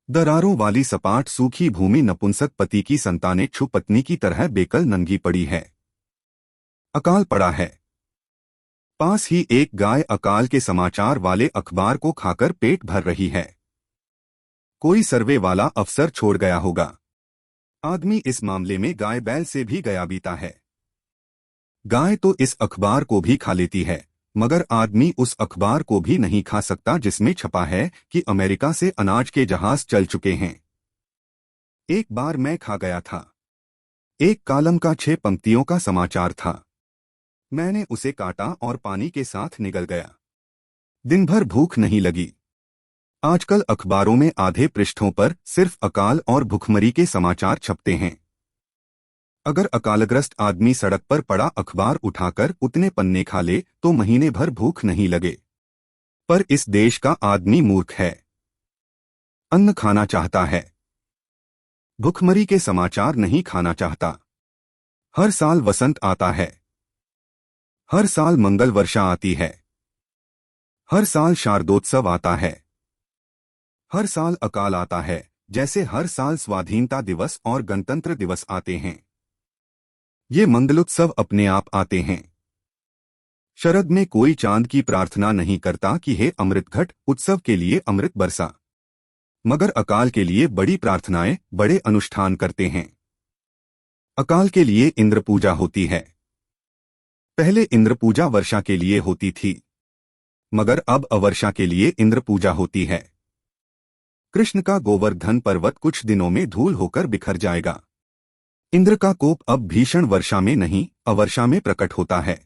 दरारों वाली सपाट सूखी भूमि नपुंसक पति की संतानें छु पत्नी की तरह बेकल नंगी पड़ी है। अकाल पड़ा है। पास ही एक गाय अकाल के समाचार वाले अखबार को खाकर पेट भर रही है। कोई सर्वे वाला अफसर छोड़ गया होगा। आदमी इस मामले में गाय बैल से भी गया बीता है। गाय तो इस अखबार को भी खा लेती है, मगर आदमी उस अखबार को भी नहीं खा सकता जिसमें छपा है कि अमेरिका से अनाज के जहाज चल चुके हैं। एक बार मैं खा गया था। एक कालम का 6 पंक्तियों का समाचार था। मैंने उसे काटा और पानी के साथ निगल गया। दिन भर भूख नहीं लगी। आजकल अखबारों में आधे पृष्ठों पर सिर्फ अकाल और भुखमरी के समाचार छपते हैं। अगर अकालग्रस्त आदमी सड़क पर पड़ा अखबार उठाकर उतने पन्ने खा ले तो महीने भर भूख नहीं लगे। पर इस देश का आदमी मूर्ख है। अन्न खाना चाहता है, भुखमरी के समाचार नहीं खाना चाहता। हर साल वसंत आता है, हर साल मंगल वर्षा आती है, हर साल शारदोत्सव आता है, हर साल अकाल आता है, जैसे हर साल स्वाधीनता दिवस और गणतंत्र दिवस आते हैं। ये मंगलोत्सव अपने आप आते हैं। शरद में कोई चांद की प्रार्थना नहीं करता कि हे अमृतघट उत्सव के लिए अमृत बरसा, मगर अकाल के लिए बड़ी प्रार्थनाएं, बड़े अनुष्ठान करते हैं। अकाल के लिए इंद्र पूजा होती है। पहले इंद्र पूजा वर्षा के लिए होती थी, मगर अब अवर्षा के लिए इंद्र पूजा होती है। कृष्ण का गोवर्धन पर्वत कुछ दिनों में धूल होकर बिखर जाएगा। इंद्र का कोप अब भीषण वर्षा में नहीं, अवर्षा में प्रकट होता है।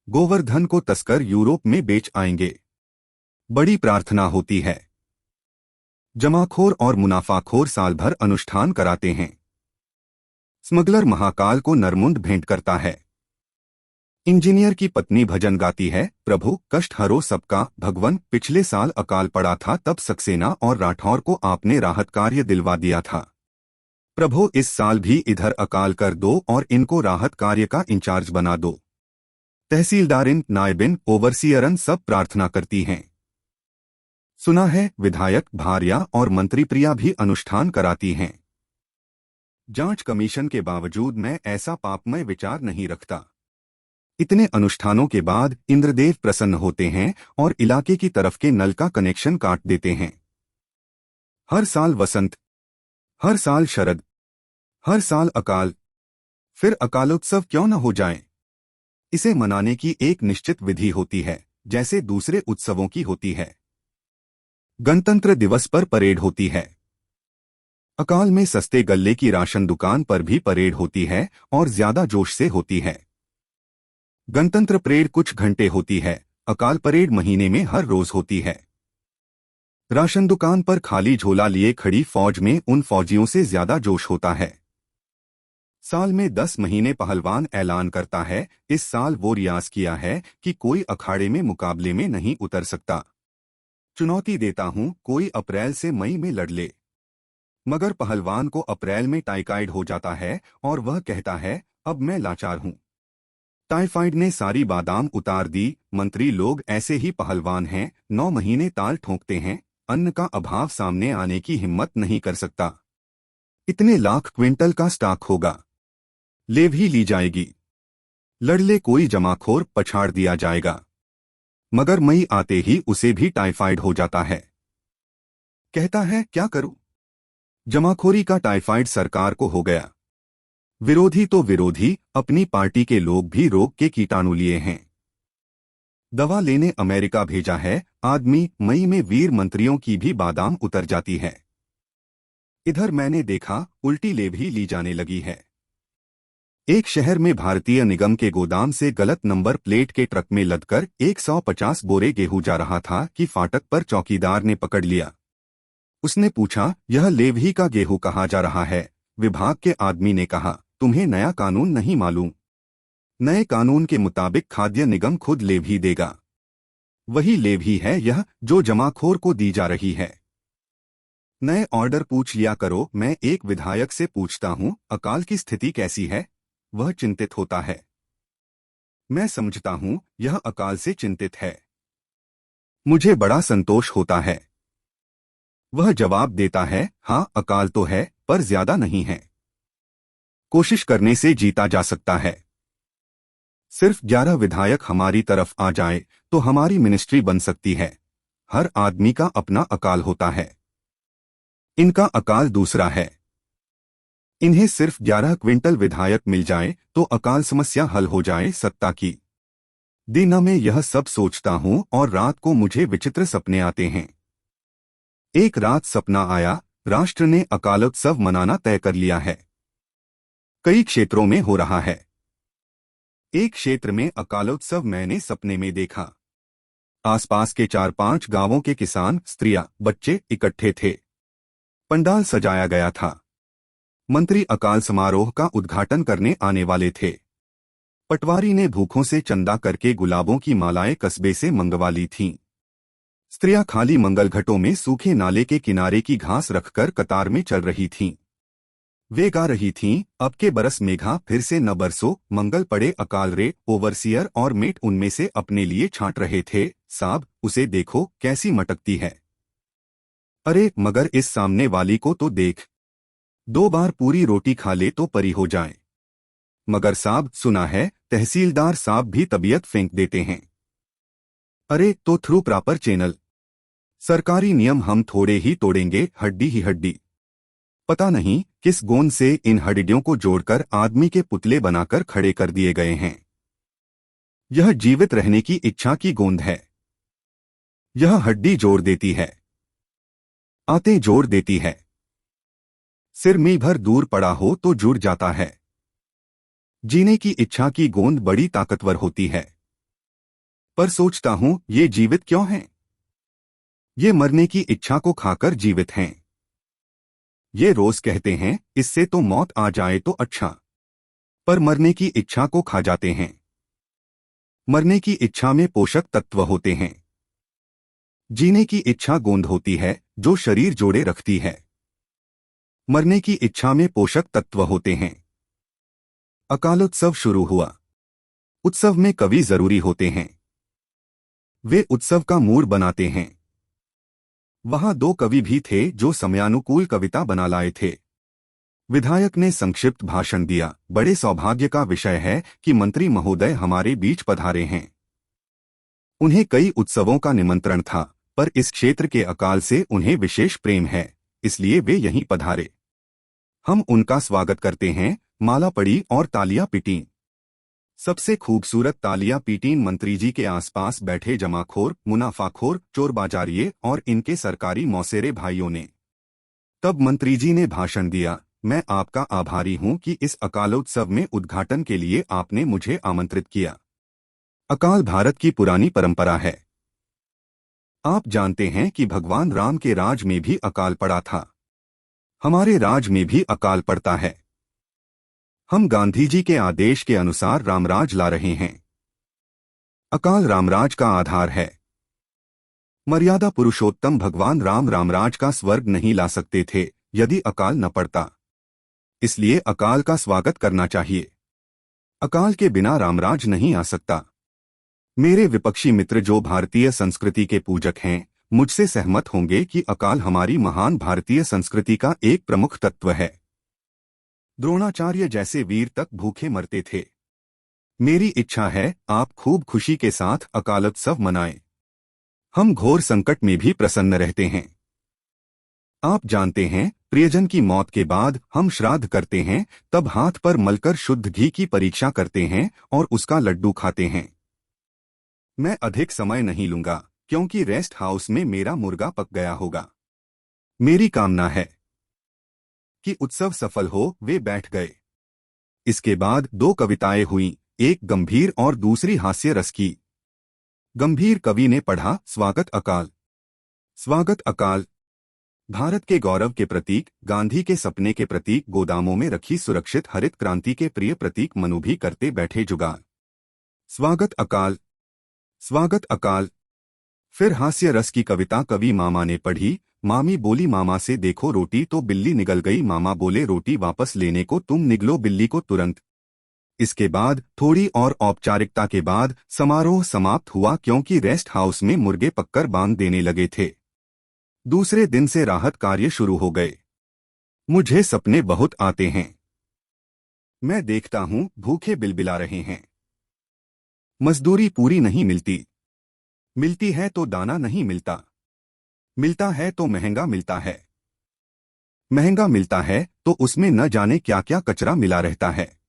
गोवर्धन को तस्कर यूरोप में बेच आएंगे। बड़ी प्रार्थना होती है। जमाखोर और मुनाफाखोर साल भर अनुष्ठान कराते हैं। स्मगलर महाकाल को नरमुंड भेंट करता है। इंजीनियर की पत्नी भजन गाती है, प्रभु कष्ट हरो सबका भगवन। पिछले साल अकाल पड़ा था तब सक्सेना और राठौर को आपने राहत कार्य दिलवा दिया था। प्रभु इस साल भी इधर अकाल कर दो और इनको राहत कार्य का इंचार्ज बना दो। तहसीलदारिन, नायबिन, ओवरसियरन सब प्रार्थना करती हैं। सुना है विधायक, भार्या और मंत्रीप्रिया भी अनुष्ठान कराती हैं। जांच कमीशन के बावजूद मैं ऐसा पापमय विचार नहीं रखता। इतने अनुष्ठानों के बाद इंद्रदेव प्रसन्न होते हैं और इलाके की तरफ के नल का कनेक्शन काट देते हैं। हर साल वसंत, हर साल शरद, हर साल अकाल, फिर अकालोत्सव क्यों न हो जाए। इसे मनाने की एक निश्चित विधि होती है, जैसे दूसरे उत्सवों की होती है। गणतंत्र दिवस पर परेड होती है। अकाल में सस्ते गल्ले की राशन दुकान पर भी परेड होती है और ज्यादा जोश से होती है। गणतंत्र परेड कुछ घंटे होती है, अकाल परेड महीने में हर रोज होती है। राशन दुकान पर खाली झोला लिए खड़ी फौज में उन फौजियों से ज्यादा जोश होता है। साल में 10 महीने पहलवान ऐलान करता है, इस साल वो रियाज किया है कि कोई अखाड़े में मुकाबले में नहीं उतर सकता। चुनौती देता हूं, कोई अप्रैल से मई में लड़ ले। मगर पहलवान को अप्रैल में टाइफाइड हो जाता है और वह कहता है, अब मैं लाचार हूं। टाइफाइड ने सारी बादाम उतार दी। मंत्री लोग ऐसे ही पहलवान हैं, 9 महीने ताल ठोंकते हैं, अन्न का अभाव सामने आने की हिम्मत नहीं कर सकता। इतने लाख क्विंटल का स्टॉक होगा, लेव ही ली जाएगी। लड़ ले कोई जमाखोर, पछाड़ दिया जाएगा। मगर मई आते ही उसे भी टाइफाइड हो जाता है। कहता है, क्या करूं? जमाखोरी का टाइफाइड सरकार को हो गया। विरोधी तो विरोधी, अपनी पार्टी के लोग भी रोग के कीटाणु लिए हैं। दवा लेने अमेरिका भेजा है आदमी, मई में वीर मंत्रियों की भी बादाम उतर जाती है। इधर मैंने देखा, उल्टी लेव ही ली जाने लगी है। एक शहर में भारतीय निगम के गोदाम से गलत नंबर प्लेट के ट्रक में लदकर 150 बोरे गेहूं जा रहा था कि फाटक पर चौकीदार ने पकड़ लिया। उसने पूछा, यह लेवही का गेहूं कहाँ जा रहा है? विभाग के आदमी ने कहा, तुम्हें नया कानून नहीं मालूम। नए कानून के मुताबिक खाद्य निगम खुद लेवही देगा। वही लेवही है यह जो जमाखोर को दी जा रही है। नए ऑर्डर पूछ लिया करो। मैं एक विधायक से पूछता हूं, अकाल की स्थिति कैसी है? वह चिंतित होता है। मैं समझता हूं यह अकाल से चिंतित है। मुझे बड़ा संतोष होता है। वह जवाब देता है, हाँ अकाल तो है पर ज्यादा नहीं है। कोशिश करने से जीता जा सकता है। सिर्फ 11 विधायक हमारी तरफ आ जाए तो हमारी मिनिस्ट्री बन सकती है। हर आदमी का अपना अकाल होता है। इनका अकाल दूसरा है। इन्हें सिर्फ 11 क्विंटल विधायक मिल जाए तो अकाल समस्या हल हो जाए। सत्ता की दिन में यह सब सोचता हूं और रात को मुझे विचित्र सपने आते हैं। एक रात सपना आया, राष्ट्र ने अकालोत्सव मनाना तय कर लिया है। कई क्षेत्रों में हो रहा है। एक क्षेत्र में अकालोत्सव मैंने सपने में देखा। आसपास के 4-5 गांवों के किसान, स्त्रियां, बच्चे इकट्ठे थे। पंडाल सजाया गया था। मंत्री अकाल समारोह का उद्घाटन करने आने वाले थे। पटवारी ने भूखों से चंदा करके गुलाबों की मालाएं कस्बे से मंगवा ली थीं। स्त्रियां खाली मंगल घटों में सूखे नाले के किनारे की घास रखकर कतार में चल रही थीं। वे गा रही थीं, अब के बरस मेघा फिर से न बरसो, मंगल पड़े अकाल रे। ओवरसियर और मेट उनमें से अपने लिए छांट रहे थे, साहब उसे देखो कैसी मटकती है। अरे मगर इस सामने वाली को तो देख, 2 बार पूरी रोटी खा ले तो परी हो जाए। मगर साहब सुना है तहसीलदार साहब भी तबीयत फेंक देते हैं। अरे तो थ्रू प्रॉपर चैनल। सरकारी नियम हम थोड़े ही तोड़ेंगे, हड्डी ही हड्डी। पता नहीं किस गोंद से इन हड्डियों को जोड़कर आदमी के पुतले बनाकर खड़े कर दिए गए हैं। यह जीवित रहने की इच्छा की गोंद है। यह हड्डी जोड़ देती है, आते जोड़ देती है। सिर मी भर दूर पड़ा हो तो जुड़ जाता है। जीने की इच्छा की गोंद बड़ी ताकतवर होती है। पर सोचता हूं ये जीवित क्यों हैं? ये मरने की इच्छा को खाकर जीवित हैं। ये रोज कहते हैं इससे तो मौत आ जाए तो अच्छा, पर मरने की इच्छा को खा जाते हैं। मरने की इच्छा में पोषक तत्व होते हैं। जीने की इच्छा गोंद होती है जो शरीर जोड़े रखती है। मरने की इच्छा में पोषक तत्व होते हैं। अकालोत्सव शुरू हुआ। उत्सव में कवि जरूरी होते हैं। वे उत्सव का मूड बनाते हैं। वहां 2 कवि भी थे जो समयानुकूल कविता बना लाए थे। विधायक ने संक्षिप्त भाषण दिया। बड़े सौभाग्य का विषय है कि मंत्री महोदय हमारे बीच पधारे हैं। उन्हें कई उत्सवों का निमंत्रण था, पर इस क्षेत्र के अकाल से उन्हें विशेष प्रेम है, इसलिए वे यहीं पधारे। हम उनका स्वागत करते हैं। माला पड़ी और तालियां पिटीं। सबसे खूबसूरत तालियां पीटीं मंत्री जी के आसपास बैठे जमाखोर, मुनाफाखोर, चोर बाजारिये और इनके सरकारी मौसेरे भाइयों ने। तब मंत्री जी ने भाषण दिया। मैं आपका आभारी हूं कि इस अकालोत्सव में उद्घाटन के लिए आपने मुझे आमंत्रित किया। अकाल भारत की पुरानी परंपरा है। आप जानते हैं कि भगवान राम के राज में भी अकाल पड़ा था। हमारे राज में भी अकाल पड़ता है। हम गांधी जी के आदेश के अनुसार रामराज ला रहे हैं। अकाल रामराज का आधार है। मर्यादा पुरुषोत्तम भगवान राम रामराज का स्वर्ग नहीं ला सकते थे यदि अकाल न पड़ता। इसलिए अकाल का स्वागत करना चाहिए। अकाल के बिना रामराज नहीं आ सकता। मेरे विपक्षी मित्र जो भारतीय संस्कृति के पूजक हैं, मुझसे सहमत होंगे कि अकाल हमारी महान भारतीय संस्कृति का एक प्रमुख तत्व है। द्रोणाचार्य जैसे वीर तक भूखे मरते थे। मेरी इच्छा है आप खूब खुशी के साथ अकालोत्सव मनाएं। हम घोर संकट में भी प्रसन्न रहते हैं। आप जानते हैं, प्रियजन की मौत के बाद हम श्राद्ध करते हैं, तब हाथ पर मलकर शुद्ध घी की परीक्षा करते हैं और उसका लड्डू खाते हैं। मैं अधिक समय नहीं लूंगा क्योंकि रेस्ट हाउस में मेरा मुर्गा पक गया होगा। मेरी कामना है कि उत्सव सफल हो। वे बैठ गए। इसके बाद 2 कविताएं हुईं, एक गंभीर और दूसरी हास्य रस की। गंभीर कवि ने पढ़ा, स्वागत अकाल। स्वागत अकाल। भारत के गौरव के प्रतीक, गांधी के सपने के प्रतीक, गोदामों में रखी सुरक्षित हरित क्रांति के प्रिय प्रतीक मनु भी करते बैठे जुगाड़। स्वागत अकाल। स्वागत अकाल। फिर हास्य रस की कविता कवि मामा ने पढ़ी। मामी बोली, मामा से देखो रोटी तो बिल्ली निगल गई। मामा बोले, रोटी वापस लेने को तुम निगलो बिल्ली को तुरंत। इसके बाद थोड़ी और औपचारिकता के बाद समारोह समाप्त हुआ क्योंकि रेस्ट हाउस में मुर्गे पककर बांध देने लगे थे। दूसरे दिन से राहत कार्य शुरू हो गए। मुझे सपने बहुत आते हैं। मैं देखता हूं भूखे बिलबिला रहे हैं। मजदूरी पूरी नहीं मिलती। मिलती है तो दाना नहीं मिलता। मिलता है तो महंगा मिलता है। महंगा मिलता है तो उसमें न जाने क्या क्या कचरा मिला रहता है।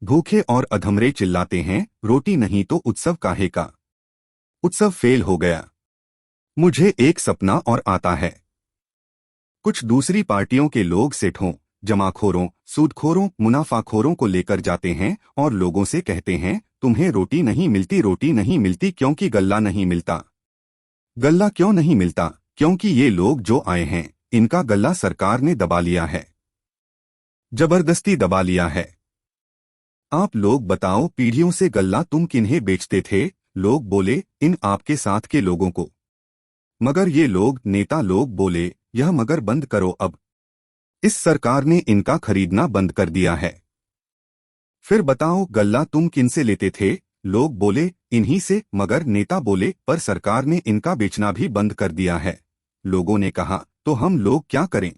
भूखे और अधमरे चिल्लाते हैं, रोटी नहीं तो उत्सव काहे का। उत्सव फेल हो गया। मुझे एक सपना और आता है। कुछ दूसरी पार्टियों के लोग सेठों, जमाखोरों, सूदखोरों, मुनाफाखोरों को लेकर जाते हैं और लोगों से कहते हैं, तुम्हें रोटी नहीं मिलती, रोटी नहीं मिलती क्योंकि गल्ला नहीं मिलता। गल्ला क्यों नहीं मिलता? क्योंकि ये लोग जो आए हैं, इनका गल्ला सरकार ने दबा लिया है। जबरदस्ती दबा लिया है। आप लोग बताओ, पीढ़ियों से गल्ला तुम किन्हें बेचते थे? लोग बोले, इन आपके साथ के लोगों को। मगर ये लोग, नेता लोग बोले, यह मगर बंद करो अब। इस सरकार ने इनका खरीदना बंद कर दिया है। फिर बताओ, गल्ला तुम किनसे लेते थे? लोग बोले, इन्हीं से। मगर नेता बोले, पर सरकार ने इनका बेचना भी बंद कर दिया है। लोगों ने कहा, तो हम लोग क्या करें?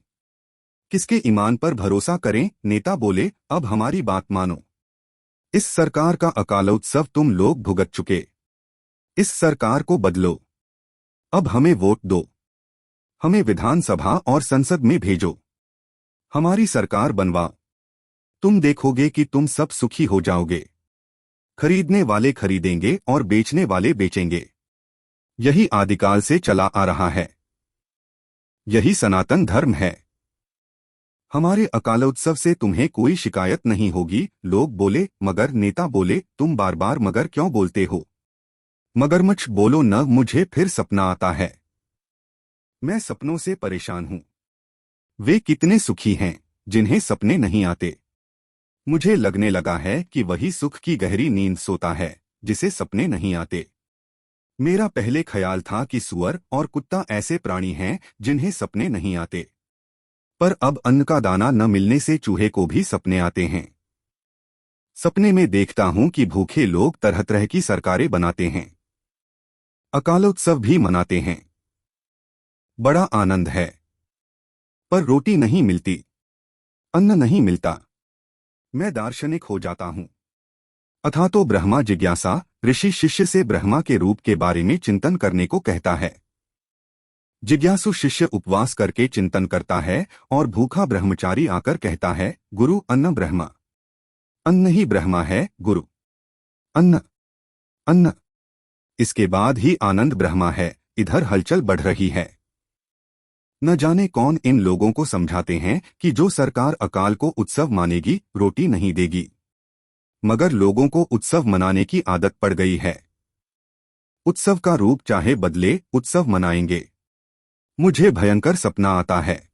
किसके ईमान पर भरोसा करें? नेता बोले, अब हमारी बात मानो। इस सरकार का अकालोत्सव तुम लोग भुगत चुके। इस सरकार को बदलो। अब हमें वोट दो। हमें विधानसभा और संसद में भेजो। हमारी सरकार बनवाओ। तुम देखोगे कि तुम सब सुखी हो जाओगे। खरीदने वाले खरीदेंगे और बेचने वाले बेचेंगे। यही आदिकाल से चला आ रहा है। यही सनातन धर्म है। हमारे अकालोत्सव से तुम्हें कोई शिकायत नहीं होगी। लोग बोले, मगर नेता बोले, तुम बार बार मगर क्यों बोलते हो? मगरमच्छ बोलो न। मुझे फिर सपना आता है। मैं सपनों से परेशान हूं। वे कितने सुखी हैं जिन्हें सपने नहीं आते। मुझे लगने लगा है कि वही सुख की गहरी नींद सोता है जिसे सपने नहीं आते। मेरा पहले ख्याल था कि सुअर और कुत्ता ऐसे प्राणी हैं जिन्हें सपने नहीं आते। पर अब अन्न का दाना न मिलने से चूहे को भी सपने आते हैं। सपने में देखता हूं कि भूखे लोग तरह तरह की सरकारें बनाते हैं। अकालोत्सव भी मनाते हैं। बड़ा आनंद है। पर रोटी नहीं मिलती। अन्न नहीं मिलता। मैं दार्शनिक हो जाता हूं। अथा तो ब्रह्मा जिज्ञासा, ऋषि शिष्य से ब्रह्मा के रूप के बारे में चिंतन करने को कहता है। जिज्ञासु शिष्य उपवास करके चिंतन करता है और भूखा ब्रह्मचारी आकर कहता है, गुरु अन्न ब्रह्मा। अन्न ही ब्रह्मा है गुरु। अन्न अन्न। इसके बाद ही आनंद ब्रह्मा है। इधर हलचल बढ़ रही है। न जाने कौन इन लोगों को समझाते हैं कि जो सरकार अकाल को उत्सव मानेगी, रोटी नहीं देगी। मगर लोगों को उत्सव मनाने की आदत पड़ गई है। उत्सव का रूप चाहे बदले, उत्सव मनाएंगे। मुझे भयंकर सपना आता है।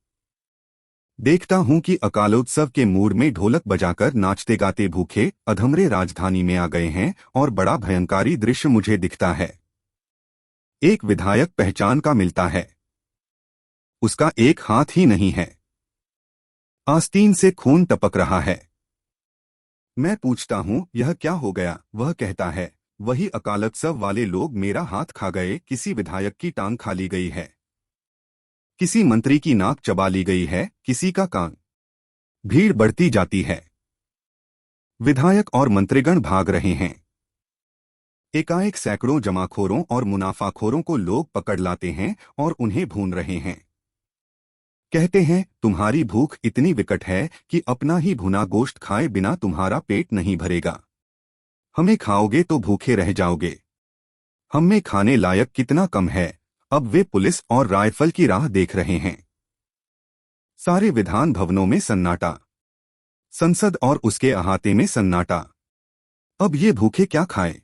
देखता हूं कि अकालोत्सव के मूड में ढोलक बजाकर नाचते गाते भूखे अधमरे राजधानी में आ गए हैं और बड़ा भयंकारी दृश्य मुझे दिखता है। एक विधायक पहचान का मिलता है। उसका एक हाथ ही नहीं है। आस्तीन से खून टपक रहा है। मैं पूछता हूं, यह क्या हो गया? वह कहता है, वही अकालोत्सव वाले लोग मेरा हाथ खा गए। किसी विधायक की टांग खा ली गई है। किसी मंत्री की नाक चबा ली गई है, किसी का कान। भीड़ बढ़ती जाती है। विधायक और मंत्रीगण भाग रहे हैं। एकाएक सैकड़ों जमाखोरों और मुनाफाखोरों को लोग पकड़ लाते हैं और उन्हें भून रहे हैं। कहते हैं, तुम्हारी भूख इतनी विकट है कि अपना ही भुना गोश्त खाए बिना तुम्हारा पेट नहीं भरेगा। हमें खाओगे तो भूखे रह जाओगे। हम में खाने लायक कितना कम है। अब वे पुलिस और राइफल की राह देख रहे हैं। सारे विधान भवनों में सन्नाटा। संसद और उसके अहाते में सन्नाटा। अब ये भूखे क्या खाएं?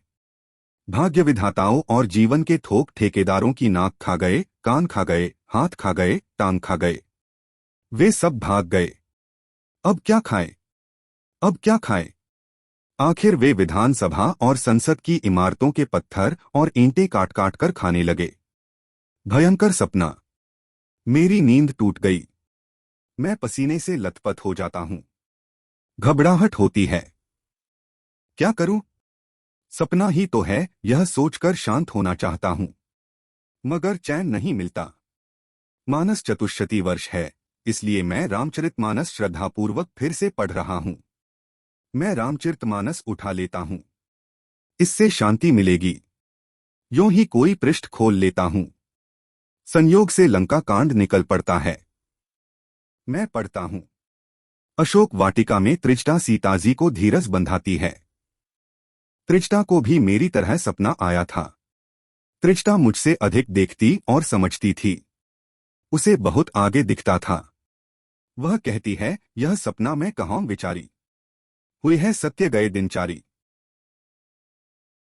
भाग्य विधाताओं और जीवन के थोक ठेकेदारों की नाक खा गए, कान खा गए, हाथ खा गए, टांग खा गए। वे सब भाग गए। अब क्या खाएं? अब क्या खाएं? आखिर वे विधानसभा और संसद की इमारतों के पत्थर और ईंटें काट काट कर खाने लगे। भयंकर सपना। मेरी नींद टूट गई। मैं पसीने से लथपथ हो जाता हूं। घबराहट होती है। क्या करूं? सपना ही तो है, यह सोचकर शांत होना चाहता हूं। मगर चैन नहीं मिलता। मानस चतुष्शती वर्ष है, इसलिए मैं रामचरितमानस श्रद्धापूर्वक फिर से पढ़ रहा हूँ। मैं रामचरितमानस उठा लेता हूँ, इससे शांति मिलेगी। यूं ही कोई पृष्ठ खोल लेता हूँ, संयोग से लंका कांड निकल पड़ता है। मैं पढ़ता हूँ। अशोक वाटिका में त्रिजटा सीताजी को धीरज बंधाती है। त्रिजटा को भी मेरी तरह सपना आया था। त्रिजटा मुझसे अधिक देखती और समझती थी। उसे बहुत आगे दिखता था। वह कहती है, यह सपना मैं कहाँ विचारी, हुई है सत्य गए दिनचारी।